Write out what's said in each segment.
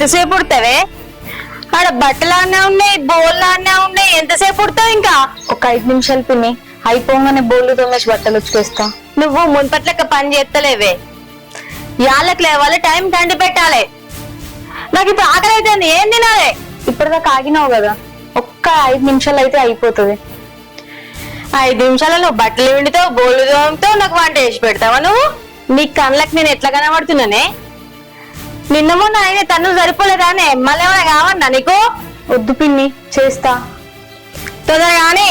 ఎంతసేపు ఉడతావే? ఆడ బట్టలానే ఉన్నాయి, బోల్లానే ఉన్నాయి, ఎంతసేపు ఉడతావు? ఇంకా ఒక 5 నిమిషాలు పిన్ని, అయిపోగానే బోళ్ళు తోమేసి బట్టలు ఉతికేస్తా. నువ్వు మున్పట్లక పని చేస్తలేవే. యాళ్ళకి లేవాలి, టైం కండి పెట్టాలి. నాకు ఇప్పుడు ఆకలి అవుతుంది, ఏం తినాలి? ఇప్పటిదాకా ఆగినావు కదా, ఒక్క 5 నిమిషాలు అయితే అయిపోతుంది. 5 నిమిషాలలో బట్టలు వండుతావు, బోళ్ళు తోముతావు, నాకు వంట వేసి పెడతావా నువ్వు? నీ కళ్ళకి నేను ఎట్లా కనబడుతున్నానే? నిన్న మొన్న ఆయన తను సరిపోలేదానే, మళ్ళీ ఏమైనా కావన్నా నీకు? వద్దు పిన్ని, చేస్తా తొందరగాని.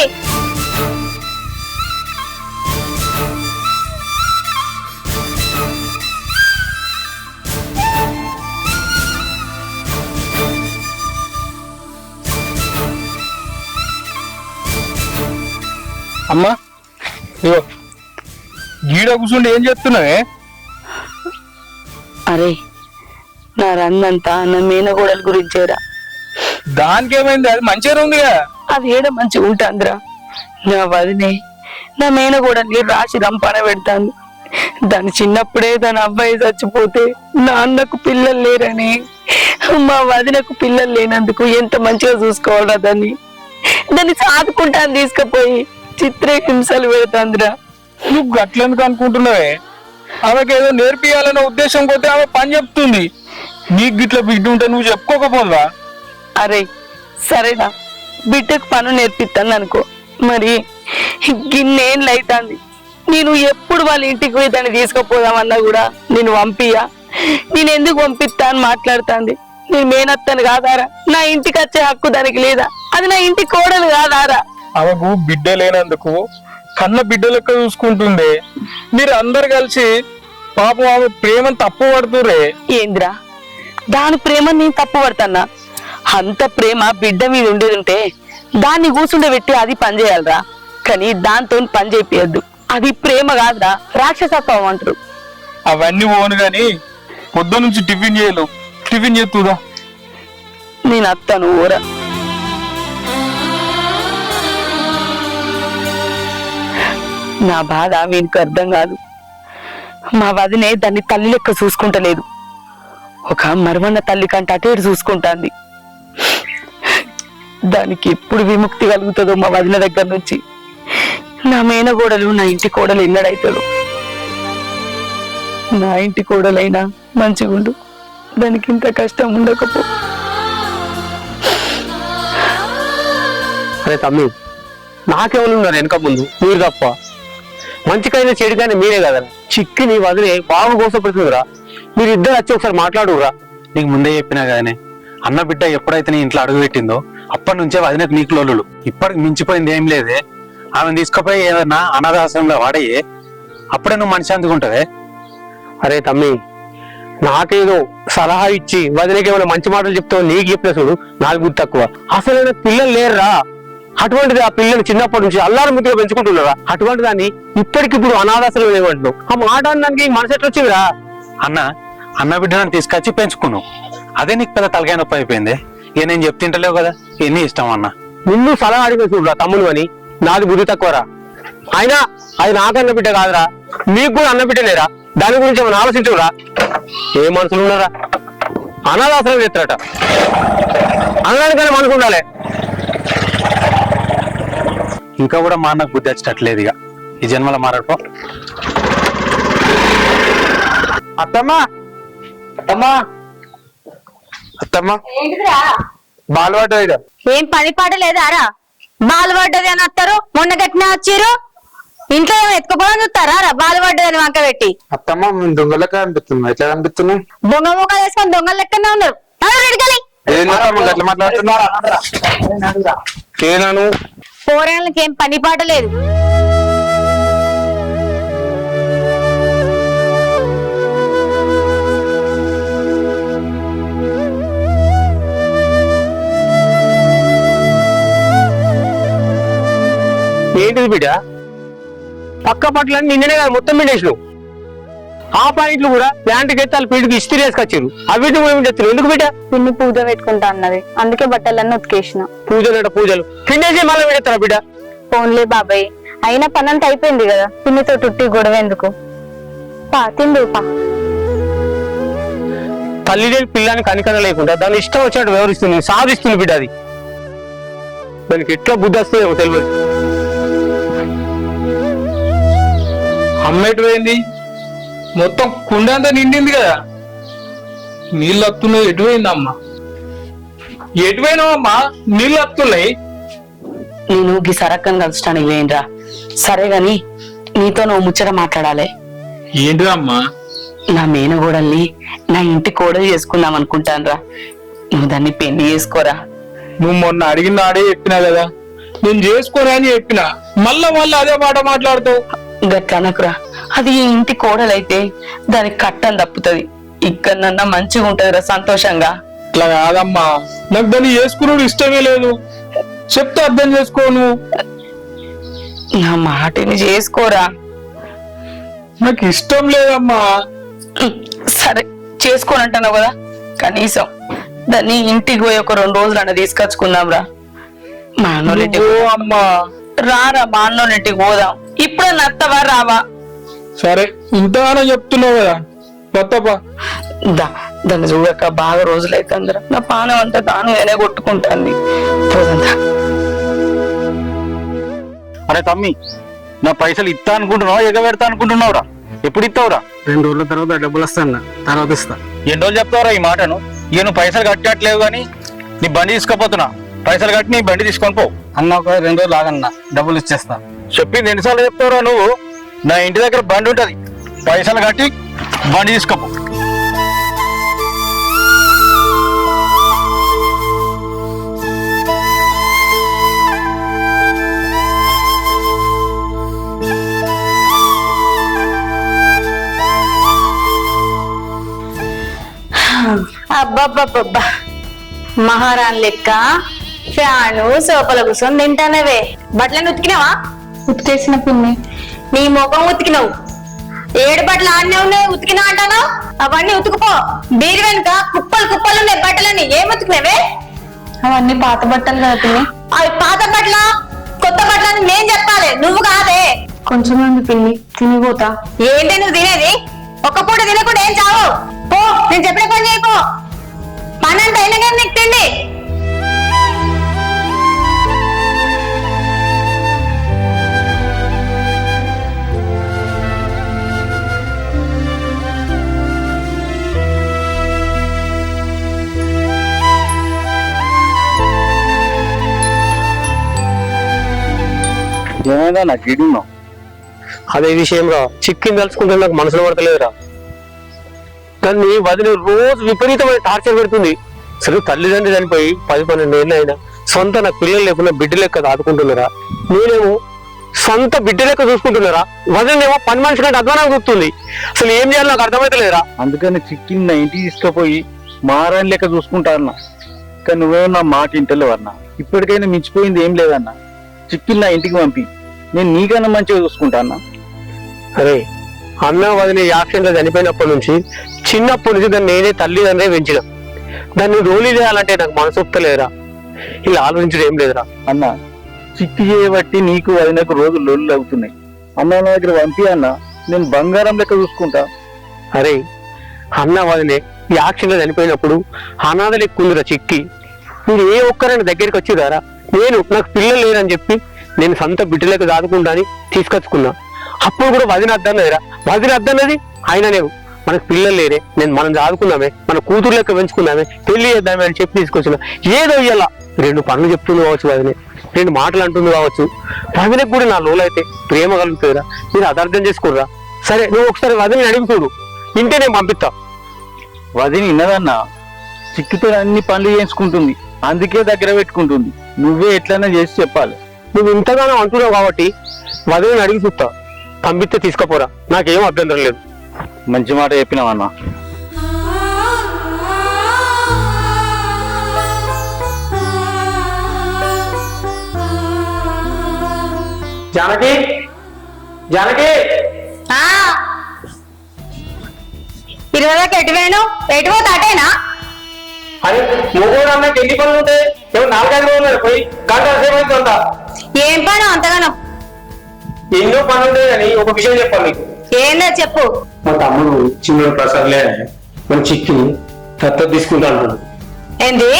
అమ్మా ఇగో గీడ కూర్చుండి ఏం చెప్తున్నావే? అరే నా రంగంతా నా మేనగోడల గురించేరా. దానికేమైంది? అది మంచిగా ఉందిగా. అది ఏడ మంచిగా ఉంటాందిరా. నా వదినే నా మేనగోడల్ని రాసి రంపాన పెడతాను. దాని చిన్నప్పుడే దాని అబ్బాయి చచ్చిపోతే నా అన్నకు పిల్లలు లేరని, మా వదినకు పిల్లలు లేనందుకు ఎంత మంచిగా చూసుకోవాలా దాన్ని. దాన్ని సాదుకుంటాను తీసుకుపోయి చిత్రహింసలు పెడతాందిరా. నువ్వు గట్లెందుకు అనుకుంటున్నావే? ఆమెకి ఏదో నేర్పియాలనే ఉద్దేశం పోతే ఆమె పని చెప్తుంది. నీకు గిట్ల బిడ్డ ఉంటే నువ్వు చెప్పుకోకపోదా? అరే సరేనా, బిడ్డకు పను నేర్పిస్తాను అనుకో, మరి గిన్నేళ్ళు అవుతుంది. నేను ఎప్పుడు వాళ్ళ ఇంటికి పోయి దాన్ని తీసుకుపోదామన్నా కూడా నేను పంపియా. నేను ఎందుకు పంపిస్తా అని మాట్లాడుతుంది. నేను మేనత్తను కాదారా? నా ఇంటికి వచ్చే హక్కు దానికి లేదా? అది నా ఇంటి కోడలు కాదారా? ఆమెకు బిడ్డ లేనందుకు కన్న బిడ్డ లెక్క చూసుకుంటుండే. మీరు అందరు కలిసి పాపం ఆమె ప్రేమను తప్పు పడుతురే. ఏంద్రా దాని ప్రేమ నేను తప్పు పడతానా? అంత ప్రేమ బిడ్డ మీద ఉండేది ఉంటే దాన్ని కూర్చుండే పెట్టి అది పని చేయాలరా, కానీ దాంతో పని చేపియద్దు. అది ప్రేమ కాదురా, రాక్షసత్వం అంటారు. అవన్నీ పోను గాని పొద్దు నుంచి టిఫిన్ చేయలేవు. టిఫిన్ చేస్తుదా? నేను అత్తాను ఊరా. నా బాధ వీనికి అర్థం కాదు. మా వదినే దాన్ని తల్లి లెక్క చూసుకుంటలేదు, ఒక మరవన్న తల్లి కంటే అటు ఇటు చూసుకుంటాంది. దానికి ఎప్పుడు విముక్తి కలుగుతుందో మా వదిన దగ్గర నుంచి. నా మేనగోడలు నా ఇంటి కోడలు ఎన్నడైతాడు. నా ఇంటి కోడలైనా మంచిగుండు, దానికి ఇంత కష్టం ఉండకపో. అరే తమ్మి, నాకెవరు ఉన్నారు వెనక ముందు? మీరు తప్ప. మంచికైనా చెడుకైనా మీరే కదా. చిక్కి నీ వదిలే బాగా కోసపడుతుందిరా. మీరు ఇద్దరు వచ్చి ఒకసారి మాట్లాడురా. నీకు ముందే చెప్పినా కదనే, అన్న బిడ్డ ఎప్పుడైతే నీ ఇంట్లో అడుగు పెట్టిందో అప్పటి నుంచే వదినకు నీకు లోలులు. ఇప్పటికి మించిపోయింది ఏం లేదే. ఆమెను తీసుకుపోయి ఏదన్నా అనాథాశ్రమంలో వాడయ్యే, అప్పుడే నువ్వు మనిషి అందుకుంటావే. అరే తమ్మి, నాకేదో సలహా ఇచ్చి వదిలేకి ఏమైనా మంచి మాటలు చెప్తావు, నీకు చెప్పిన చూడు నాకు గుర్తు తక్కువ. అసలు నాకు పిల్లలు లేరురా. అటువంటిది ఆ పిల్లలు చిన్నప్పటి నుంచి అల్లారు ముద్దుగా పెంచుకుంటున్నారా? అటువంటి దాన్ని ఇప్పటికిప్పుడు అనాథాశ్రమం ఏమంటున్నావు? ఆ మాట దానికి మనసు ఎట్లా వచ్చిందిరా? అన్న బిడ్డను తీసుకొచ్చి పెంచుకున్నావు, అదే నీకు పెద్ద తలకాయ నొప్పి అయిపోయింది. ఇక నేను చెప్తింటలేవు కదా, ఎన్ని ఇష్టం అన్న. నిన్ను సలహా అడిగే చూడరా తమ్ముడు అని. నాది బుద్ధి తక్కువరా. అయినా అది నాకు అన్న బిడ్డ కాదురా, మీకు కూడా అన్న బిడ్డ లేరా? దాని గురించి ఏమైనా ఆలోచించురా. ఏ మనుషులు ఉన్నారా? అనాథాశ్రమం చేస్తారట. అనడానికైనా మనసు ఉండాలి. ఇంకా కూడా మా అన్నకు బుద్ధి వచ్చేటట్లేదు. ఇక ఈ జన్మలో మారాడుకో. అత్తమ్మా అత్తమ్మా అత్తమ్మా, బాలవాడ ఏం పని పాట లేదారా? బాలు పడ్డది అని వస్తారు, మొన్న గట్టిన వచ్చారు. ఇంట్లో ఏమో ఎత్తుకుపోవడం చూస్తారా? బాలు పడ్డది అని వంక పెట్టి. అత్తమ్మ దొంగలెక్క అనిపిస్తుంది. ఎట్లా అనిపిస్తున్నాయి? దొంగ ముఖాలు వేసుకొని దొంగల లెక్కనే ఉన్నారు. పోరాళ్ళకి ఏం పని పాట లేదు. ఏంటిది బిడ్డ? పక్క పట్లని నిన్ననే కదా మొత్తం పిండేసినావు. ఆ పాయింట్లు కూడా ప్యాంటుకి ఎత్తి వాళ్ళ పీడికి ఇస్త్రీ వేసుకొచ్చారు. అవిటి కూడా చెప్తారు. ఎందుకు బిడ్డ? పిన్ని పూజ పెట్టుకుంటా అన్నది, అందుకే బట్టలన్నీ ఉతికేసిన. పూజలు పూజలు పిండేసి మళ్ళీ పెడతారా బిడ్డ? ఫోన్లే బాబాయ్, అయినా పనంతా అయిపోయింది కదా, పిన్నితో టుట్టి గొడవ ఎందుకు? పా తిందు పా. తల్లి లేని పిల్లని కనికరం లేకుండా దాని ఇష్టం వచ్చినట్టు వివరిస్తుంది, సాధిస్తుంది బిడ్డ. అది దానికి ఎట్లా బుద్ధి వస్తుందేమో తెలియదు. అమ్మ ఎటు పోయింది? మొత్తం కుండ అంతా నిండింది కదా, నీళ్ళు వస్తున్నాయి. ఎటు పోయింది అమ్మ? ఎటు పోయినావమ్మా? నీళ్ళు వస్తున్నాయి. నేను గీ సరక్కని కలుస్తానికి వేయండిరా. సరే గాని నీతో నువ్వు ముచ్చట మాట్లాడాలి. ఏంటిదమ్మా? నా మేనగోడల్ని నా ఇంటి కోడలు చేసుకుందాం అనుకుంటానురా. నువ్వు దాన్ని పెళ్లి చేసుకోరా. నువ్వు మొన్న అడిగిన నాడే చెప్పినా కదా నేను చేసుకోరా అని చెప్పినా, మళ్ళా అదే మాట మాట్లాడుతావు. గట్లనకురా, అది ఈ ఇంటి కోడలైతే దానికి కట్టం తప్పుతుంది. ఇక్కడన్నా మంచిగా ఉంటదిరా సంతోషంగా. అట్లా కాదమ్మా, నాకు దాన్ని చేసుకున్నాడు ఇష్టమే లేదు. చెప్తే అర్థం చేసుకోను. నా మాటని చేసుకోరా. నాకు ఇష్టం లేదమ్మా. సరే చేసుకోనంటున్నావు కదా, కనీసం దాన్ని ఇంటికి పోయి ఒక 2 రోజులు అన్న తీసుకొచ్చుకుందాం రా. మా అన్నోళ్ళింటికి అమ్మా రారా, మా అన్నోళ్ళింటికి పోదాం. ఇప్పుడు నత్తవా రావా? సరే ఇంతగానో చెప్తున్నావు కదా, కొత్తపా. దాన్ని చూడక బాగా రోజులైతే అందరం నా పానం అంతా తాను నేనే కొట్టుకుంటాంది. పోదంతా. అరే తమ్మి, నా పైసలు ఇస్తా అనుకుంటున్నావా ఎగబెడతా అనుకుంటున్నావురా? ఎప్పుడు ఇస్తావురా? 2 రోజుల తర్వాత డబ్బులు వస్తాను, తర్వాత ఇస్తా. ఎన్ని రోజులు చెప్తావురా ఈ మాటను? ఇక నువ్వు పైసలు కట్టట్లేవు కానీ నీ బండి తీసుకుపోతున్నా. పైసలు కట్టి నీ బండి తీసుకొని పో. అన్న ఒక 2 రోజులు ఆగన్నా, డబ్బులు ఇచ్చేస్తా. చెప్పింది ఎన్నిసార్లు చెప్తావురా నువ్వు? నా ఇంటి దగ్గర బండి ఉంటది, పైసలు కట్టి బండి తీసుకోపో. అబ్బబ్బబ్బబ్బా, మహారాణి లెక్క ఫ్యాను సోపల కూర్చొని తింటానవే. బట్టలను ఉతికినావా? ఉతికేసిన పిన్ని. నీ ముఖం ఉతికినావు. 7 బట్టలు ఆడనే ఉన్నాయి, ఉతికినా అంటాను. అవన్నీ ఉతుకుపో. బీరు వెనుక కుప్పలు కుప్పలు ఉన్నాయి బట్టలని. ఏం ఉతికినవే? అవన్నీ పాత బట్టలు కదా పిన్ని. అవి పాత బట్టల కొత్త బట్టలని నేను చెప్పాలి, నువ్వు కాదే. కొంచెం ఉంది పిన్ని, తినిపోతా. ఏంటి నువ్వు తినేది? ఒక్క పూట తినకుండా ఏం చావు. పో, నేను చెప్పిన పని చేయకు. పని అంత అయినా కానీ నీకు తిండి. ఏమైందా నాకు గిడున్నావు? అదే విషయంలో చిక్కిని తలుచుకుంటే నాకు మనసులో పడతలేదురా. దాన్ని వదిలి రోజు విపరీతమైన టార్చర్ పెడుతుంది. అసలు తల్లిదండ్రి చనిపోయి 10-12 ఏళ్ళు అయినా సొంత నాకు పిల్లలు లేకుండా బిడ్డ లెక్క దాటుకుంటున్నారా. నేనేమో సొంత బిడ్డ లెక్క చూసుకుంటున్నారా. వదిలేమో పని మనిషి కంటే అధ్వానం చూస్తుంది. అసలు ఏం చేయాలో నాకు అర్థమైతలేదురా. అందుకని చిక్కిని నా ఇంటికి తీసుకుపోయి మారాని లెక్క చూసుకుంటా అన్నా. కానీ నువ్వేమో నా మాట ఇంటలేవు అన్నా. ఇప్పటికైనా మించిపోయింది ఏం లేదన్నా. చిక్కిని నా ఇంటికి పంపి నేను నీకన్నా మంచిగా చూసుకుంటా అన్నా. అరే అన్న వదిలి యాక్సిడెంట్ చనిపోయినప్పటి నుంచి చిన్నప్పటి నుంచి దాన్ని నేనే తల్లిదండ్రే పెంచిన. దాన్ని రోలీ చేయాలంటే నాకు మనసు ఒప్పుతలేదురా. ఇలా ఆలోచించడం ఏం లేదురా. అన్న చిక్కి చేయబట్టి నీకు వదినకు రోజు లొల్లు అవుతున్నాయి. అన్న నా దగ్గర పంపి అన్న, నేను బంగారం లెక్క చూసుకుంటా. అరే అన్న వదిలే ఈ యాక్సిడెంట్ చనిపోయినప్పుడు అనాథ లెక్కుందిరా చిక్కి. మీరు ఏ ఒక్కరైనా దగ్గరికి వచ్చిదారా? నేను నాకు పిల్లలు లేరని చెప్పి నేను సొంత బిడ్డలకు దాదుకుంటా అని తీసుకొచ్చుకున్నా. అప్పుడు కూడా వదిన అద్దన్నదిరా. వదిన అద్దన్నది ఆయననే మనకు పిల్లలు లేరే, మనం దాదుకుందామే, మన కూతురు లెక్క పెంచుకుందామే, పెళ్లి చేద్దామే అని చెప్పి తీసుకొచ్చిన. ఏదో ఇలా 2 పనులు చెప్తుంది కావచ్చు వదినే, 2 మాటలు అంటుంది కావచ్చు. వదినకు కూడా నా లోలైతే ప్రేమ కలుగుతుందిరా. మీరు అది అర్థం చేసుకుర్రా. సరే నువ్వు ఒకసారి వదిని అడిగి చూడు, ఇంటే నేను పంపిస్తా. వదిని విన్నదన్నా, చిక్కితో అన్ని పనులు చేయించుకుంటుంది, అందుకే దగ్గర పెట్టుకుంటుంది. నువ్వే ఎట్లైనా చేసి చెప్పాలి. నువ్వు ఇంతగానో అంటున్నావు కాబట్టి వదిలిని అడిగి చూస్తా. పంపిస్తే తీసుకుపోరా, నాకేం అభ్యంతరం లేదు. మంచి మాట చెప్పినావన్నా. జానకి, జానకి, 20 దాకా ఎటు వేణు? ఎటు పోతే అటేనా? అరే మూడు అన్నకి ఎన్ని పనులు ఉంటాయి? 4-5 రోజులు పోయి గంట సేపు అంతా ఏం పని అంతగానో? ఎన్నో పనులు ఉంటాయి కానీ ఒక విషయం చెప్పాలి నీకు. ఏందో చెప్పు. మా తమ్ముడు చిన్న ప్రసాద్లే మన చిక్కి దత్తత తీసుకుంటా అంటున్నాడు. ఏంది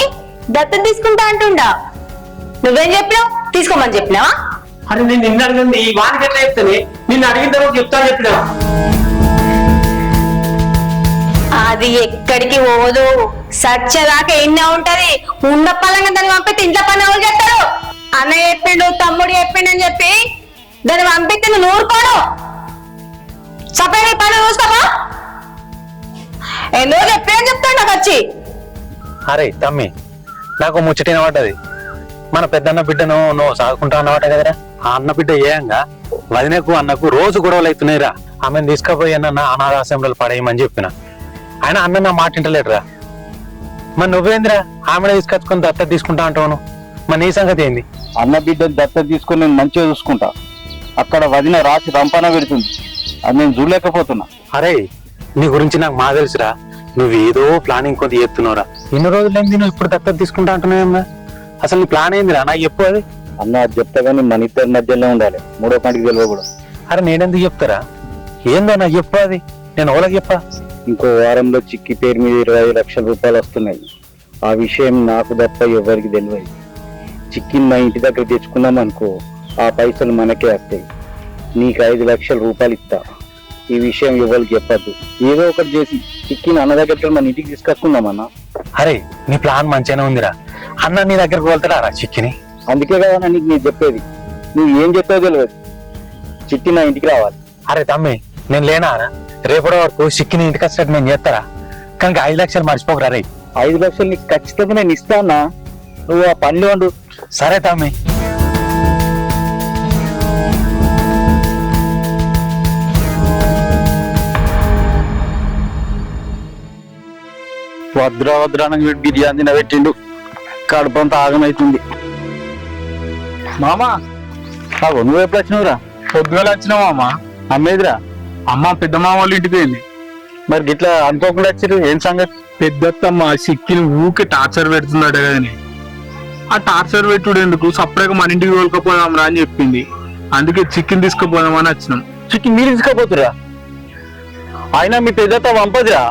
దత్తత తీసుకుంటా అంటుండా? నువ్వేం చెప్పినావు? తీసుకోమని చెప్పినావా? అరే నేను నిన్ను అడిగింది ఈ వానికి ఎట్లా చెప్తానే, నిన్ను అడిగిన తర్వాత చెప్తాను చెప్పినా. అది ఎక్కడికి పోదు, సచ్చదాకా ఎన్నే ఉంటది. ఉన్న పలంగా దాన్ని పంపితే ఇంట్లో పని ఎవరు చేస్తారు? అన్న చెప్పిండు, తమ్ముడు చెప్పిండు అని చెప్పి దాన్ని పంపిస్తే నువ్వు ఊరుకోను. సపరేట్ పని చూస్తావా? ఎందుకు చెప్పేది చెప్తాడు నాకు వచ్చి. అరే తమ్మి, నాకు ముచ్చటైన పడ్డది. మన పెద్దన్న బిడ్డను నువ్వు సాగుకుంటా అన్నమాట కదరా. ఆ అన్న బిడ్డ ఏయంగా వదినకు అన్నకు రోజు గొడవలు అవుతున్నాయిరా. ఆమెను తీసుకుపోయి అన్న అనాథాశ్రమంలో పడేయమని చెప్పిన. ఆయన అన్న నా మాట వింటలేడురా. మరి నువ్వేందిరా ఆమె తీసుకొచ్చుకొని దత్తత తీసుకుంటా అంటావు? మరి నీ సంగతి ఏంది? అన్న బిడ్డను దత్తత తీసుకొని నేను మంచిగా చూసుకుంటా. అక్కడ వదిన రాసి రంపాన పెడుతుంది, అది నేను చూడలేకపోతున్నా. అరే నీ గురించి నాకు మా తెలుసురా. నువ్వు ఏదో ప్లానింగ్ కొంత చేస్తున్నావురా. ఎన్ని రోజులు ఏంది నువ్వు ఇప్పుడు దత్తత తీసుకుంటా అంటున్నావేమరా? అసలు నీ ప్లాన్ ఏందిరా? నాకు చెప్పు అది. అన్న అది చెప్తా కానీ మన ఇద్దరి మధ్యలో ఉండాలి, మూడో కంటికి తెలియకూడదు. అరే నేనెందుకు చెప్తారా? ఏందో నాకు చెప్పు అది. నేను ఓళ్ళకి చెప్పా. ఇంకో వారంలో చిక్కి పేరు మీద 25 లక్షల రూపాయలు వస్తున్నాయి. ఆ విషయం నాకు తప్ప ఎవరికి తెలియదు. చిక్కిని మా ఇంటి దగ్గర తెచ్చుకున్నాం అనుకో, ఆ పైసలు మనకే వస్తాయి. నీకు 5 లక్షల రూపాయలు ఇస్తా. ఈ విషయం ఎవరికి చెప్పద్దు. ఏదో ఒకటి చేసి చిక్కిని అన్న దగ్గర మన ఇంటికి తీసుకొచ్చుకుందామన్న. అరే నీ ప్లాన్ మంచిగానే ఉందిరా. అన్న నీ దగ్గరకు వెళ్తాడా చిక్కిని? అందుకే కదా నీకు నేను చెప్పేది. నువ్వు ఏం చెప్పావు తెలియదు, చిట్టి నా ఇంటికి రావాలి. అరే తమ్మి నేను లేనా? రేపటి వరకు చిక్కిని ఇంటికి వచ్చినట్టు నేను చేస్తారా? కనుక 5 లక్షలు మర్చిపోకరా. రే 5 లక్షలు నీకు ఖచ్చితంగా నేను ఇస్తానా, నువ్వు ఆ పనిలో ఉండు. సరే తమ్మి. వద్రానికి బిర్యానీ పెట్టిండు, కడుపంతా ఆగమైతుంది. మామా నువ్వు ఎప్పుడు వచ్చినవురా? పొద్దుగాల వచ్చినావు మామా. అమ్మేదిరా? అమ్మ పెద్ద మామ వాళ్ళ ఇంటికి వెళ్ళి. మరి గిట్లా అనుకోకుండా వచ్చారు, ఏం సంగతి? పెద్దత్తమ్మ సిక్కిని ఊకే టార్చర్ పెడుతుందట కదని. ఆ టార్చర్ పెట్టుడు ఎందుకు, సపరేట్గా మన ఇంటికి తోలుకపోదాం రా అని చెప్పింది. అందుకే చికెన్ తీసుకుపోదామని వచ్చినాం. చికెన్ మీరు తీసుకోపోతురా? అయినా మీ పెద్దతో పంపదురా,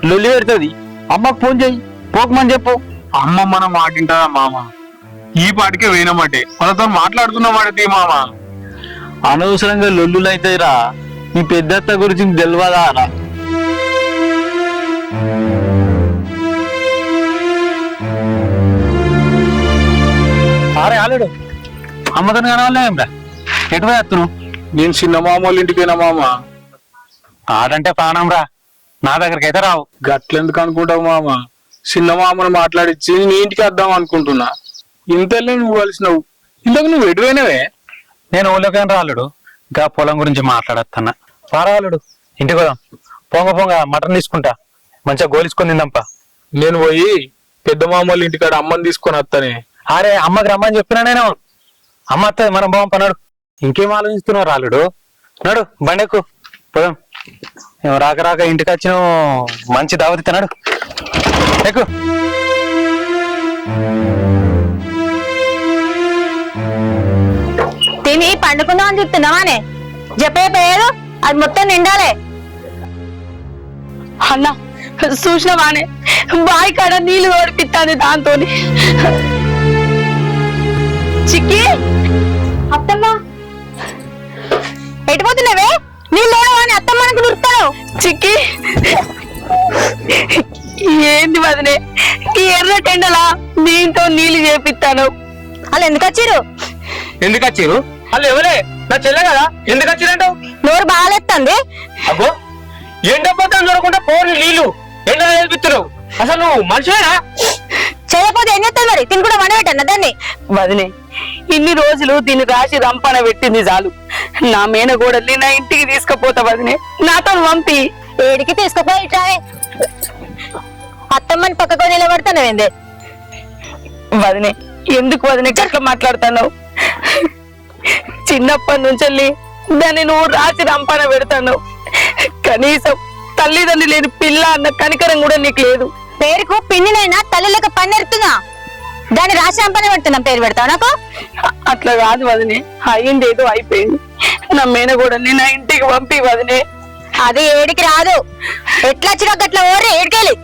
లొల్లి పెడుతుంది. అమ్మకు ఫోన్ చెయ్యి, పోకమని చెప్పు. అమ్మ మనం మాటింటారా మామ? ఈ పాటికే పోయినామంటే మనతో మాట్లాడుతున్నామంటే మామ. అనవసరంగా లొల్లులు అవుతాయిరా. మీ పెద్దత్త గురించి తెలియదా రా? అరే ఆలేడు అమ్మతను కనవాలేమ్రా. ఎటు వేస్తున్నావు? నేను చిన్న మామ వాళ్ళ ఇంటికైనా మామ. ఆడంటే ప్రాణం రా, నా దగ్గరికి అయితే రావు. గట్లెందుకు అనుకుంటావు మామ? చిన్న మామను మాట్లాడిచ్చి నీ ఇంటికి వద్దాం అనుకుంటున్నా. ఇంతలే నువ్వు కలిసినావు. ఇంతకు నువ్వు ఎటువైనవే? నేను ఊళ్ళోకైనా రాలేడు, ఇంకా పొలం గురించి మాట్లాడత్తన్నా. పారాలుడు ఇంటికి పోదాం. పొంగ పొంగ మటన్ తీసుకుంటా, మంచిగా గోలిసుకొని తిందాంపా. నేను పోయి పెద్ద మామ వాళ్ళ ఇంటికాడ అమ్మని తీసుకొని వస్తానే. అరే అమ్మకి రమ్మని చెప్పినా నేను. అమ్మ వస్తుంది, మనం బాగుంప. నడు, ఇంకేం ఆలోచిస్తున్నావు రాలుడు? నడు బండెక్కు పోదాం. రాక రాక ఇంటికి వచ్చిన మంచి దావతి నడు, ఎక్కు. తిని పండుకుందాం అని చెప్తున్నావానే? చెప్పే పేరు అది మొత్తం నిండాలే. అన్న చూసినవానే బావి కాడ నీళ్లు ఓడిపిస్తాను దాంతో. చిక్కి అత్తమ్మ ఎటుపోతున్నావే? నీళ్ళు అని అత్తమ్మ మనకు నురుతావు. చిక్కి ఏంది వదినే ఈ ఎర్ర టెండలా దీంతో నీళ్లు చేపిస్తాను. వాళ్ళు ఎందుకు వచ్చిర్రు? ఎందుకు వచ్చారు? వాళ్ళు ఎవరే? నా చెల్లె కదా, ఎందుకు వచ్చిరంటావు? నోరు బాగాలేస్తుంది. అబ్బో ఎండపోతాం చూడకుండా పోని నీళ్లు ఎండ నేర్పిస్తున్నావు. అసలు నువ్వు మనిషివేనా? చేయకపోతే ఏం చేస్తాను మరి? తిని కూడా వండబెట్టన్నా దాన్ని. వదినే ఇన్ని రోజులు దీన్ని రాసి రంపన పెట్టింది చాలు. నా మేనగోడల్ని నా ఇంటికి తీసుకుపోతా వదినే, నాతో పంపి. ఏడికి తీసుకుపోయి ఇట్లానే అత్తమ్మని పక్కకు నిలబడతానవేందే? వదినే ఎందుకు వదినే గట్ల మాట్లాడుతున్నావు? చిన్నప్పటి నుంచి దాన్ని నువ్వు రాసి రంపన పెడతాను. కనీసం తల్లిదండ్రులు లేని పిల్ల అన్న కనికరం కూడా నీకు లేదు. పేరుకు పిన్నినైనా తల్లిలోకి పన్నెడుతుందా? దాన్ని రాసి రంపనే పెడుతున్నాం పేరు పెడతావు నాకు? అట్లా కాదు వదినే, అయ్యింది ఏదో అయిపోయింది. నా మేనగోడల్ని నా ఇంటికి పంపి వదినే. అది ఏడికి రాదు. ఎట్లా వచ్చినా గట్ల ఓరే ఏడికెళ్ళి.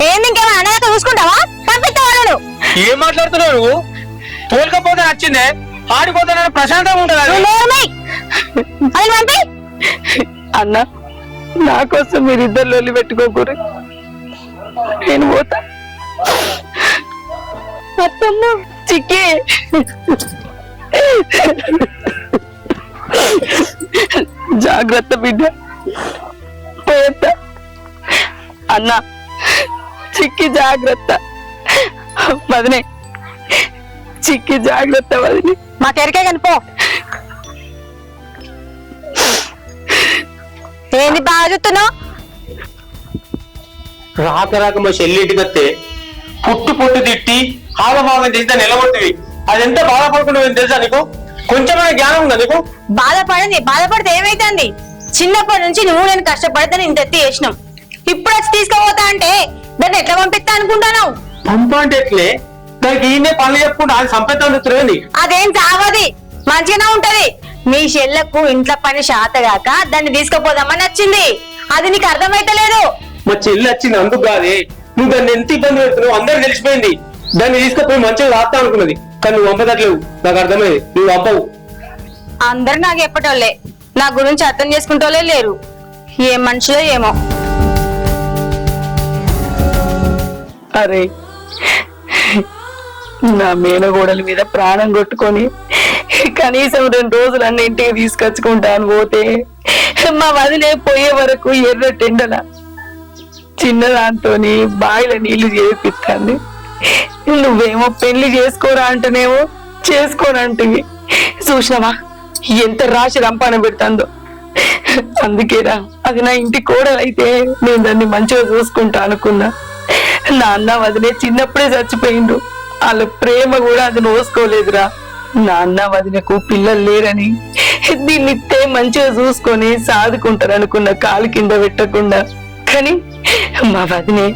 ఏంది ఇంకేమైనా అనగా చూసుకుంటావా? పంపిస్తా వాళ్ళను. ఏం మాట్లాడుతున్నావు నువ్వు? తోలుకపోతే నచ్చిందే, ఆడిపోతే ప్రశాంతంగా ఉంటుంది. నువ్వు నోరుమూయ్. అది పంపి. అన్న నా కోసం మీరిద్దరు లొల్లి పెట్టుకోకూరు, నేను పోతా. అత్తమ్మ చిక్కి జాగ్రత్త బిడ్డ, పోయేత్తా. అన్న చిక్కి జాగ్రత్త. వదినే చిక్కి జాగ్రత్త. వదినే మాకెరికే కనిపో. ఏంది బాగా చూస్తున్నావు? రాక రాక మా చెల్లింటికి వస్తే పుట్టు తిట్టి ఆగమాగం చేస్తే నిలబడుతుంది. అది ఎంత బాధపడుకుంటుంది తెలుసా నీకు? కొంచెమైనా జ్ఞానం ఉందా నీకు? బాధపడితే ఏమైతుంది? చిన్నప్పటి నుంచి నువ్వు నేను కష్టపడితే ఇంత ఎత్తి చేసినాం. ఇప్పుడు వచ్చి తీసుకుపోతా అంటే దాన్ని ఎట్లా పంపిస్తా అనుకుంటాను? పంప అంటే ఎట్లే? దానికి ఈయనే పనులు చెప్పుకుంటా అది సంపెత్తాను. అదేం చావది, మంచిగానే ఉంటది. మీ చెల్లకు ఇంట్లో పని శాతగాక దాన్ని తీసుకుపోదామని వచ్చింది. అది నీకు అర్థమైతలేదు. మా చెల్లి వచ్చింది అందుకు కాదే, నువ్వు దాన్ని ఎంత ఇబ్బంది పెడుతున్నావు అందరికి తెలిసిపోయింది. దాన్ని తీసుకుపోయి మంచిగా రాస్తా అనుకున్నది, కానీ నువ్వు పంపదట్లేవు. నాకు అర్థమైంది, నువ్వు పంపవు. అందరు నాకు చెప్పటోళ్ళే, నా గురించి అర్థం చేసుకుంటోళ్ళే లేరు. ఏ మనుషులో ఏమో. అరే నా మేనగోడల మీద ప్రాణం కొట్టుకొని కనీసం 2 రోజులు అన్న ఇంటికి తీసుకొచ్చుకుంటాను పోతే మా వదిలే పోయే వరకు ఎర్రటెండల చిన్నదాంతో బావిల నీళ్లు చేపిస్తాంది. నువ్వేమో పెళ్లి చేసుకోరా అంటేనేమో చేసుకోనంటివి. చూసినావా ఎంత రాసి రంపాన పెడతాందో. అందుకేరా అది నా ఇంటి కోడలైతే నేను దాన్ని మంచిగా చూసుకుంటా అనుకున్నా. నా అన్న వదిలే చిన్నప్పుడే చచ్చిపోయిండు, వాళ్ళ ప్రేమ కూడా అది నోసుకోలేదురా. నా అన్న వదినకు పిల్లలు లేరని దీన్ని మంచిగా చూసుకొని సాదుకుంటారు అనుకున్న, కాలు కింద పెట్టకుండా. కానీ మా వదినే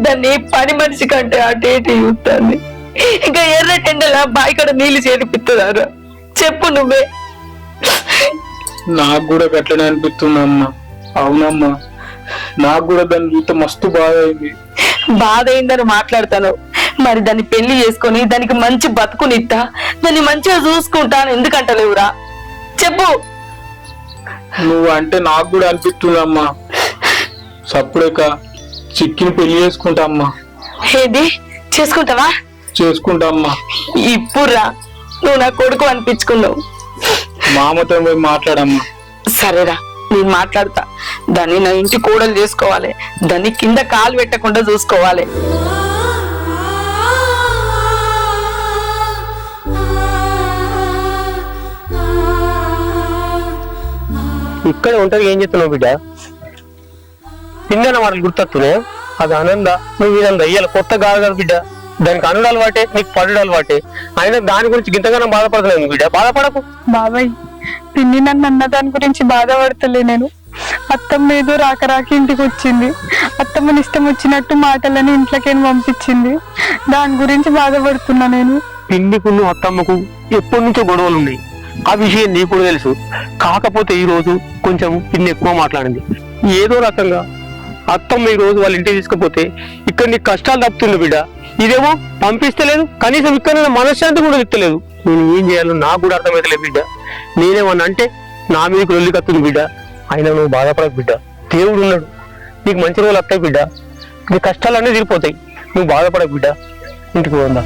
దాన్ని పని మనిషి కంటే అటేటి చూస్తుంది. ఇంకా ఎర్రటెండలా బాయికడ నీళ్లు చేరిపిస్తుందారా? చెప్పు నువ్వే. నాకు కూడా గట్లనే అనిపిస్తుందమ్మా. అవునమ్మా, నాకు కూడా దాన్ని చూస్తే మస్తు బాధ అయింది. బాధ అయిందని మాట్లాడతాను, మరి దాన్ని పెళ్లి చేసుకొని దానికి మంచి బతుకునిస్తా, దాన్ని మంచిగా చూసుకుంటాను ఎందుకంటలేవురా? చెప్పు. నువ్వు అంటే నాకు కూడా అనిపిస్తుందమ్మా. సప్పుడేక చిక్కిని పెళ్లి చేసుకుంటా అమ్మా. ఏది చేసుకుంటావా? చేసుకుంటామ్మా. ఇప్పుడురా నువ్వు నా కొడుకు అనిపించుకున్నావు. మామతో పోయి మాట్లాడమ్మా. సరేరా నేను మాట్లాడతా. దాన్ని నా ఇంటి కోడలు చేసుకోవాలి, దాన్ని కింద కాలు పెట్టకుండా చూసుకోవాలి. ఇక్కడ ఉంటారు ఏం చెప్తున్నావు బిడ్డ? తిన్న మాటలు గుర్తొస్తున్నాయి. అది ఆనంద నువ్వు ఇదంతా ఇయ్యాలి కొత్త కాదు కదా బిడ్డ. దానికి అనుడు అలవాటే, నీకు పడుడు అలవాటే. అయినా దాని గురించి ఇంతగానో బాధపడతలేదు బిడ్డ. బాధపడకు బాబాయ్. పిన్ని నన్ను అన్న దాని గురించి బాధపడతలే. నేను అత్తమ్మ ఏదో రాక ఇంటికి వచ్చింది. అత్తమ్మని ఇష్టం వచ్చినట్టు మాటలని ఇంట్లోకేం పంపించింది. దాని గురించి బాధపడుతున్నా నేను. పిన్నికి అత్తమ్మకు ఎప్పటి నుంచో గొడవలు ఉన్నాయి. ఆ విషయం నీకు కూడా తెలుసు. కాకపోతే ఈ రోజు కొంచెం పిన్ని ఎక్కువ మాట్లాడింది. ఏదో రకంగా అత్తమ్మ ఈ రోజు వాళ్ళ ఇంటికి తీసుకుపోతే ఇక్కడ నీకు కష్టాలు తప్పుతుంది బిడ్డ. ఇదేమో పంపిస్తలేదు, కనీసం ఇక్కడ మనశ్శాంతి కూడా ఇస్తలేదు. నేను ఏం చేయాలో నాకు కూడా అర్థమైతలేదు బిడ్డ. నేనేమన్నా అంటే నా మీదకి లొల్లి కత్తుంది బిడ్డ. అయినా నువ్వు బాధపడకు బిడ్డ, దేవుడు ఉన్నాడు, నీకు మంచి రోజులు వస్తాయి బిడ్డ. నీ కష్టాలన్నీ తీరిపోతాయి. నువ్వు బాధపడకు బిడ్డ. ఇంటికి పోందా.